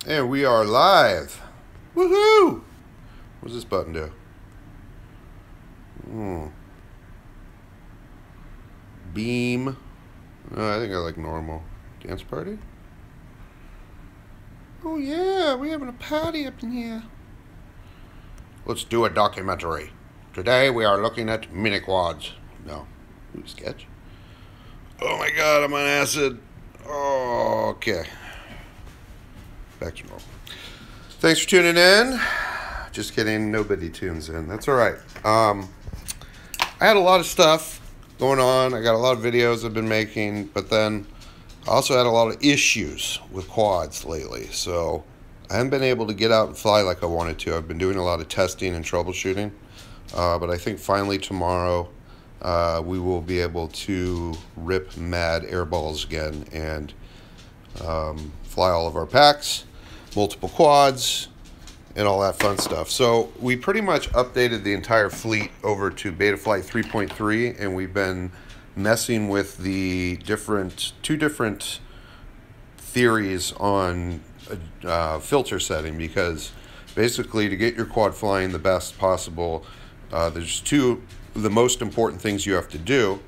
And we are live. Woohoo! What does this button do? Beam. I think I like normal. Dance party? Oh yeah, we're having a party up in here. Let's do a documentary. Today we are looking at MiniQuads. No. Ooh, sketch. Oh my god, I'm on acid. Oh, okay. Back to normal. Thanks for tuning in. Just kidding, nobody tunes in. That's alright. I had a lot of stuff going on. I got a lot of videos I've been making, but then I also had a lot of issues with quads lately. So I haven't been able to get out and fly like I wanted to. I've been doing a lot of testing and troubleshooting. But I think finally tomorrow we will be able to rip mad air balls again and fly all of our packs, multiple quads, and all that fun stuff. So we pretty much updated the entire fleet over to Betaflight 3.3, and we've been messing with the two different theories on filter setting, because basically to get your quad flying the best possible, there's the most important things you have to do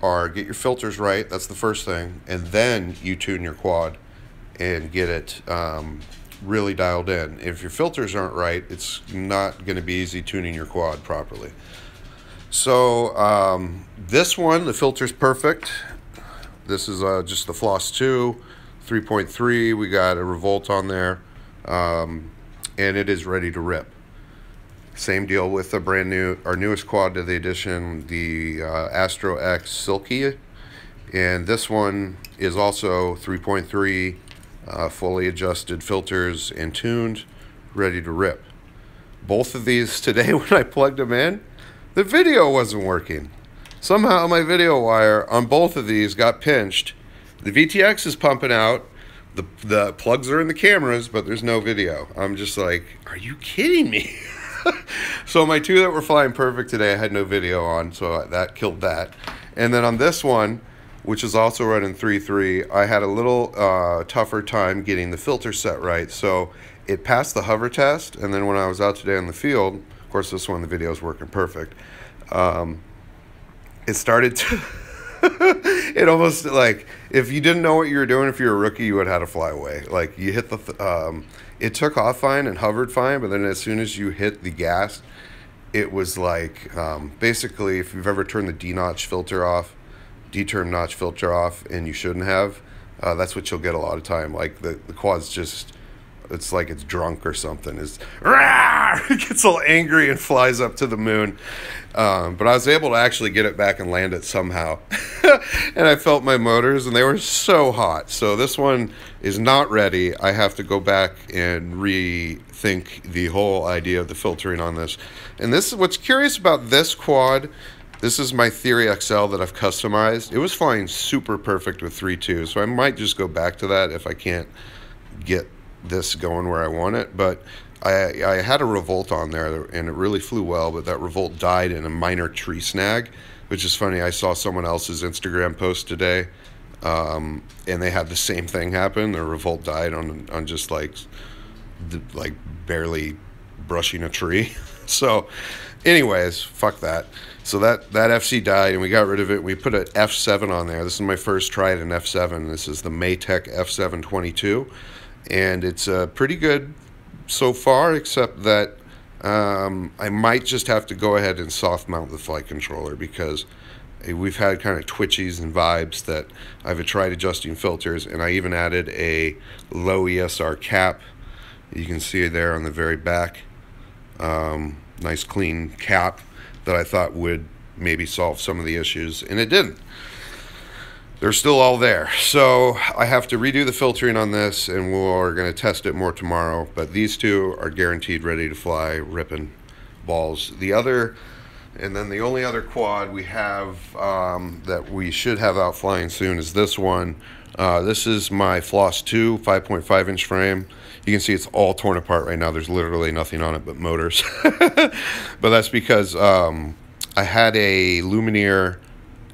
are get your filters right. That's the first thing, and then you tune your quad and get it really dialed in. If your filters aren't right, it's not going to be easy tuning your quad properly. So this one, the filter's perfect. This is just the Floss 2 3.3. We got a Revolt on there, and it is ready to rip. Same deal with the brand new, our newest quad to the edition, the Astro X Silky, and this one is also 3.3, fully adjusted filters and tuned, ready to rip. Both of these today, when I plugged them in, the video wasn't working. Somehow my video wire on both of these got pinched. The VTX is pumping out, the plugs are in the cameras, but there's no video. I'm just like, are you kidding me? So my two that were flying perfect today, I had no video on, so that killed that. And then on this one, which is also running 3.3, I had a little tougher time getting the filter set right. So it passed the hover test, and then when I was out today in the field, of course this one, the video is working perfect, it started to it almost, like, if you didn't know what you were doing, if you're a rookie, you would have had to fly away. Like, you hit the it took off fine and hovered fine, but then as soon as you hit the gas, it was like, basically, if you've ever turned the D-notch filter off, D-term notch filter off, and you shouldn't have, that's what you'll get a lot of time. Like, the quad's just, it's like it's drunk or something. It gets all angry and flies up to the moon. But I was able to actually get it back and land it somehow. And I felt my motors, and they were so hot. So this one is not ready. I have to go back and rethink the whole idea of the filtering on this. And this is what's curious about this quad. This is my Theory XL that I've customized. It was flying super perfect with 3.2, so I might just go back to that if I can't get this going where I want it. But I had a Revolt on there, and it really flew well, but that Revolt died in a minor tree snag, which is funny. I saw someone else's Instagram post today, and they had the same thing happen. Their Revolt died on just like barely brushing a tree. So anyways, fuck that. So that FC died, and we got rid of it. We put an F7 on there. This is my first try at an F7. This is the Maytech F722, and it's pretty good so far, except that I might just have to go ahead and soft mount the flight controller, because we've had kind of twitchies and vibes that I've tried adjusting filters, and I even added a low ESR cap. You can see it there on the very back. Nice clean cap that I thought would maybe solve some of the issues, and it didn't. They're still all there. So I have to redo the filtering on this, and we're going to test it more tomorrow. But these two are guaranteed ready to fly, ripping balls. And then the only other quad we have that we should have out flying soon is this one. This is my Floss 2 5.5 inch frame. You can see it's all torn apart right now. There's literally nothing on it but motors. But that's because I had a Lumineer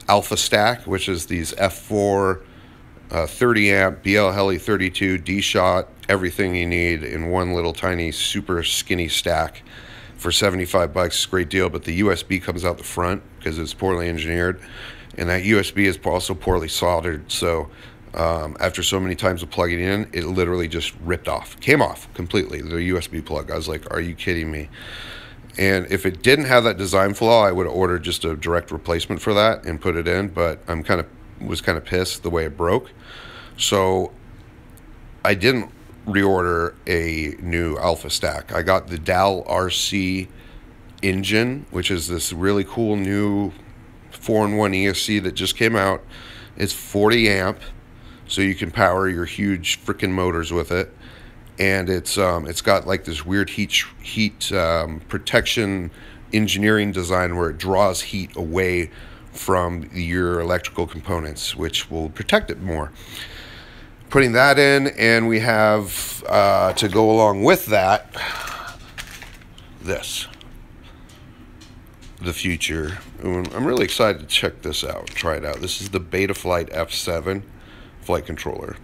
Alpha Stack, which is these F4 30 amp BL Heli 32 D-Shot everything you need in one little tiny super skinny stack for 75 bucks. It's a great deal, but the USB comes out the front because it's poorly engineered, and that USB is also poorly soldered. So after so many times of plugging in, it literally just came off completely, the USB plug. I was like, are you kidding me? And if it didn't have that design flaw, I would have ordered just a direct replacement for that and put it in, but was kind of pissed the way it broke. So I didn't reorder a new Alpha stack. I got the DAL RC engine, which is this really cool new 4-in-1 ESC that just came out. It's 40 amp, so you can power your huge freaking motors with it. And it's got like this weird heat protection engineering design where it draws heat away from your electrical components, which will protect it more. Putting that in, and we have to go along with that, the future. I'm really excited to check this out, try it out. This is the Betaflight F7 flight controller.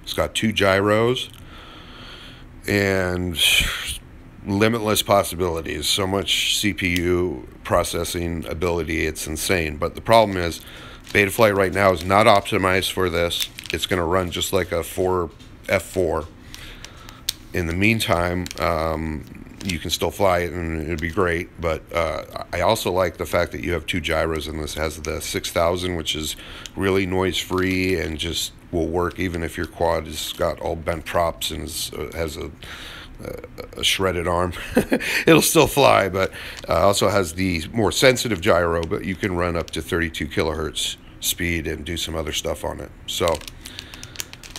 It's got 2 gyros and limitless possibilities. So much CPU processing ability, it's insane. But the problem is, Betaflight right now is not optimized for this. It's going to run just like a F4. In the meantime, you can still fly it and it'd be great. But I also like the fact that you have 2 gyros in this. It has the 6000, which is really noise-free and just will work even if your quad has got all bent props and has a shredded arm. It'll still fly, but also has the more sensitive gyro, but you can run up to 32 kilohertz speed and do some other stuff on it. So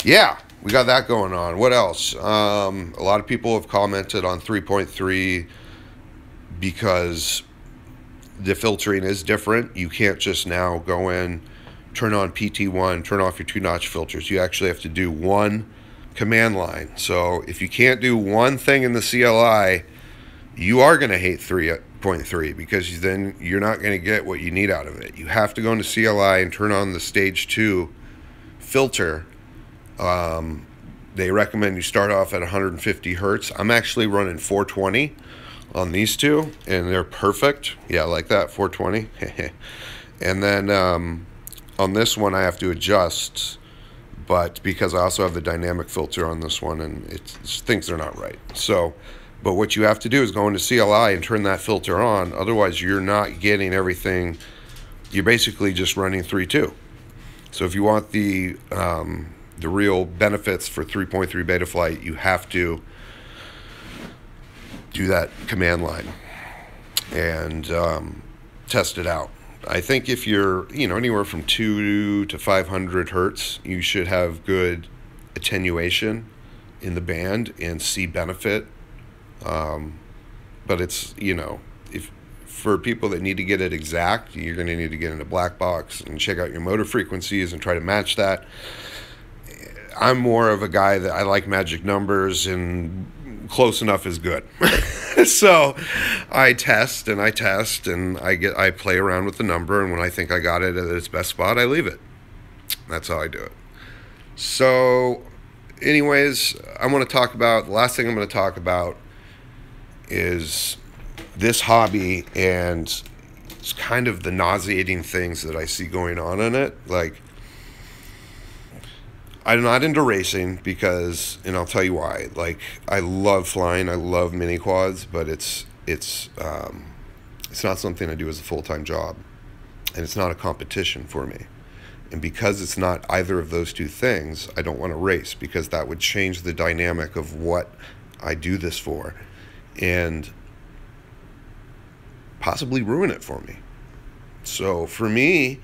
yeah, we got that going on. What else? A lot of people have commented on 3.3 because the filtering is different. You can't just now go in, turn on PT1, turn off your 2-notch filters. You actually have to do one command line. So if you can't do one thing in the CLI, you are going to hate 3.3 because then you're not going to get what you need out of it. You have to go into CLI and turn on the stage 2 filter. They recommend you start off at 150 hertz. I'm actually running 420 on these two, and they're perfect. Yeah, like that, 420. And then on this one, I have to adjust, but because I also have the dynamic filter on this one, and things are not right. So, but what you have to do is go into CLI and turn that filter on. Otherwise, you're not getting everything. You're basically just running 3.2. So if you want the real benefits for 3.3 Betaflight, you have to do that command line and test it out. I think if you're, anywhere from 2 to 500 hertz, you should have good attenuation in the band and see benefit. But it's, if for people that need to get it exact, you're going to need to get into black box and check out your motor frequencies and try to match that. I'm more of a guy that I like magic numbers, and close enough is good. So I test and I play around with the number, and when I think I got it at its best spot, I leave it. That's how I do it. So anyways, the last thing I'm going to talk about is this hobby, and it's kind of the nauseating things that I see going on in it. Like, I'm not into racing because, and I'll tell you why. Like, I love flying, I love MiniQuads, but it's not something I do as a full-time job, and it's not a competition for me. And because it's not either of those two things, I don't want to race, because that would change the dynamic of what I do this for and possibly ruin it for me. So for me,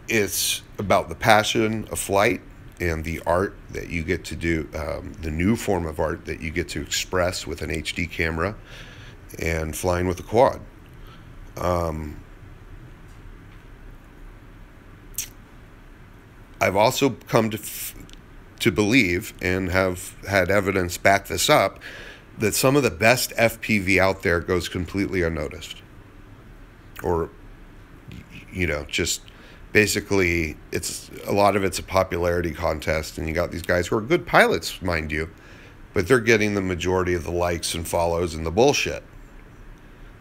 it's about the passion of flight and the art that you get to do, the new form of art that you get to express with an HD camera and flying with a quad. I've also come to believe, and have had evidence back this up, that some of the best FPV out there goes completely unnoticed. Or, just basically it's a lot of it's a popularity contest, and you got these guys who are good pilots, mind you, but they're getting the majority of the likes and follows and the bullshit.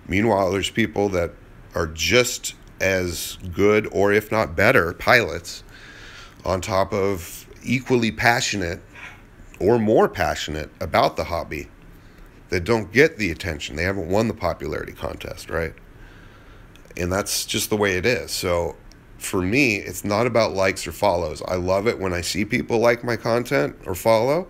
Meanwhile, there's people that are just as good, or if not better, pilots, on top of equally passionate or more passionate about the hobby, that don't get the attention. They haven't won the popularity contest, right? And that's just the way it is. So for me, it's not about likes or follows. I love it when I see people like my content or follow,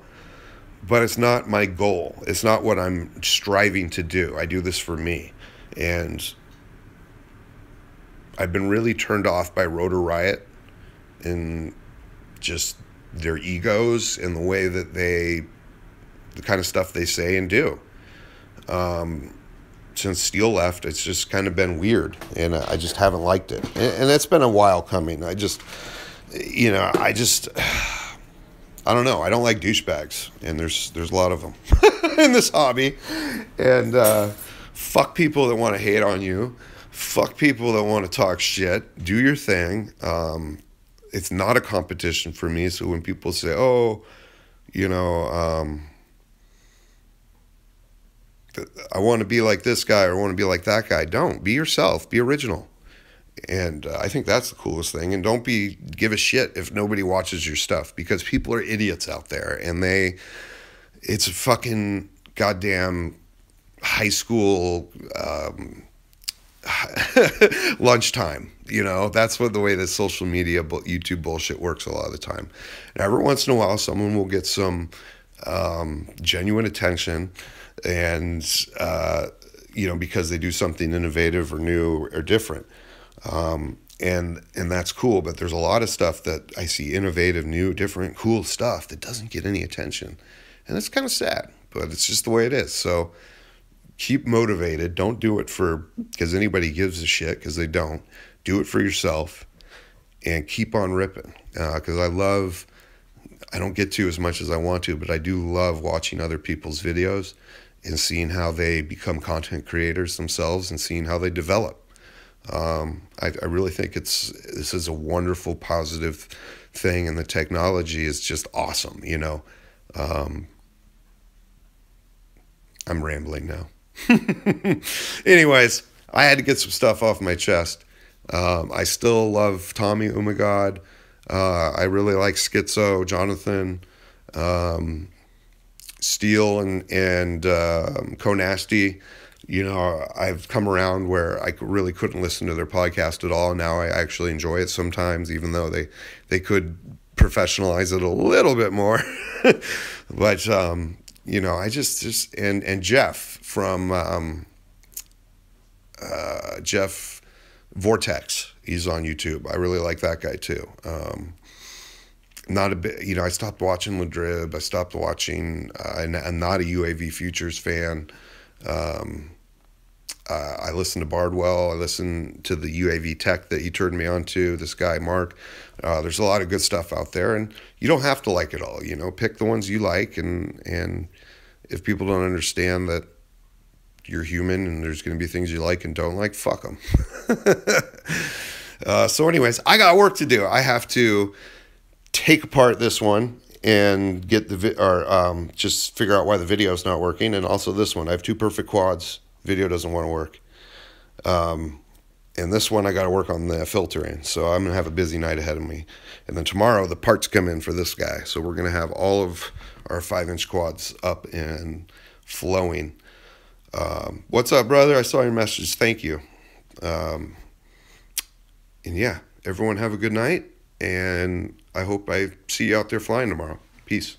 but it's not my goal. It's not what I'm striving to do. I do this for me. And I've been really turned off by Rotor Riot and just their egos and the way that the kind of stuff they say and do. Since Steele left, it's just kind of been weird, and I just haven't liked it. And it's been a while coming. I just, I don't know. I don't like douchebags, and there's a lot of them in this hobby. And fuck people that want to hate on you. Fuck people that want to talk shit. Do your thing. It's not a competition for me. So when people say, oh, I want to be like this guy or I want to be like that guy, don't. Be yourself. Be original. And I think that's the coolest thing. And don't give a shit if nobody watches your stuff, because people are idiots out there, and it's a fucking goddamn high school lunchtime. That's what the way that social media, YouTube bullshit works a lot of the time. And every once in a while, someone will get some genuine attention, and because they do something innovative or new or different. And that's cool, but there's a lot of stuff that I see, innovative, new, different, cool stuff that doesn't get any attention. And it's kind of sad, but it's just the way it is. So keep motivated. Don't do it because anybody gives a shit, because they don't. Do it for yourself and keep on ripping. Because I don't get to as much as I want to, but I do love watching other people's videos and seeing how they become content creators themselves and seeing how they develop. I really think this is a wonderful, positive thing, and the technology is just awesome, I'm rambling now. Anyways, I had to get some stuff off my chest. I still love Tommy, oh my God. I really like Schizo, Jonathan, Steele, and Konasty. I've come around where I really couldn't listen to their podcast at all. Now I actually enjoy it sometimes, even though they could professionalize it a little bit more. But I just and Jeff from Jeff Vortex, he's on YouTube. I really like that guy too. Not a bit, I stopped watching Ladrib. I stopped watching. I'm not a UAV Futures fan. I listen to Bardwell. I listen to the UAV Tech that he turned me on to, this guy, Mark. There's a lot of good stuff out there, and you don't have to like it all, pick the ones you like, and if people don't understand that you're human and there's going to be things you like and don't like, fuck them. So anyways, I got work to do. I have to take apart this one and get just figure out why the video is not working. And also this one, I have two perfect quads. Video doesn't want to work. And this one, I got to work on the filtering. So I'm going to have a busy night ahead of me. And then tomorrow, the parts come in for this guy. So we're going to have all of our 5-inch quads up and flowing. What's up, brother? I saw your message. Thank you. And yeah, everyone have a good night. And I hope I see you out there flying tomorrow. Peace.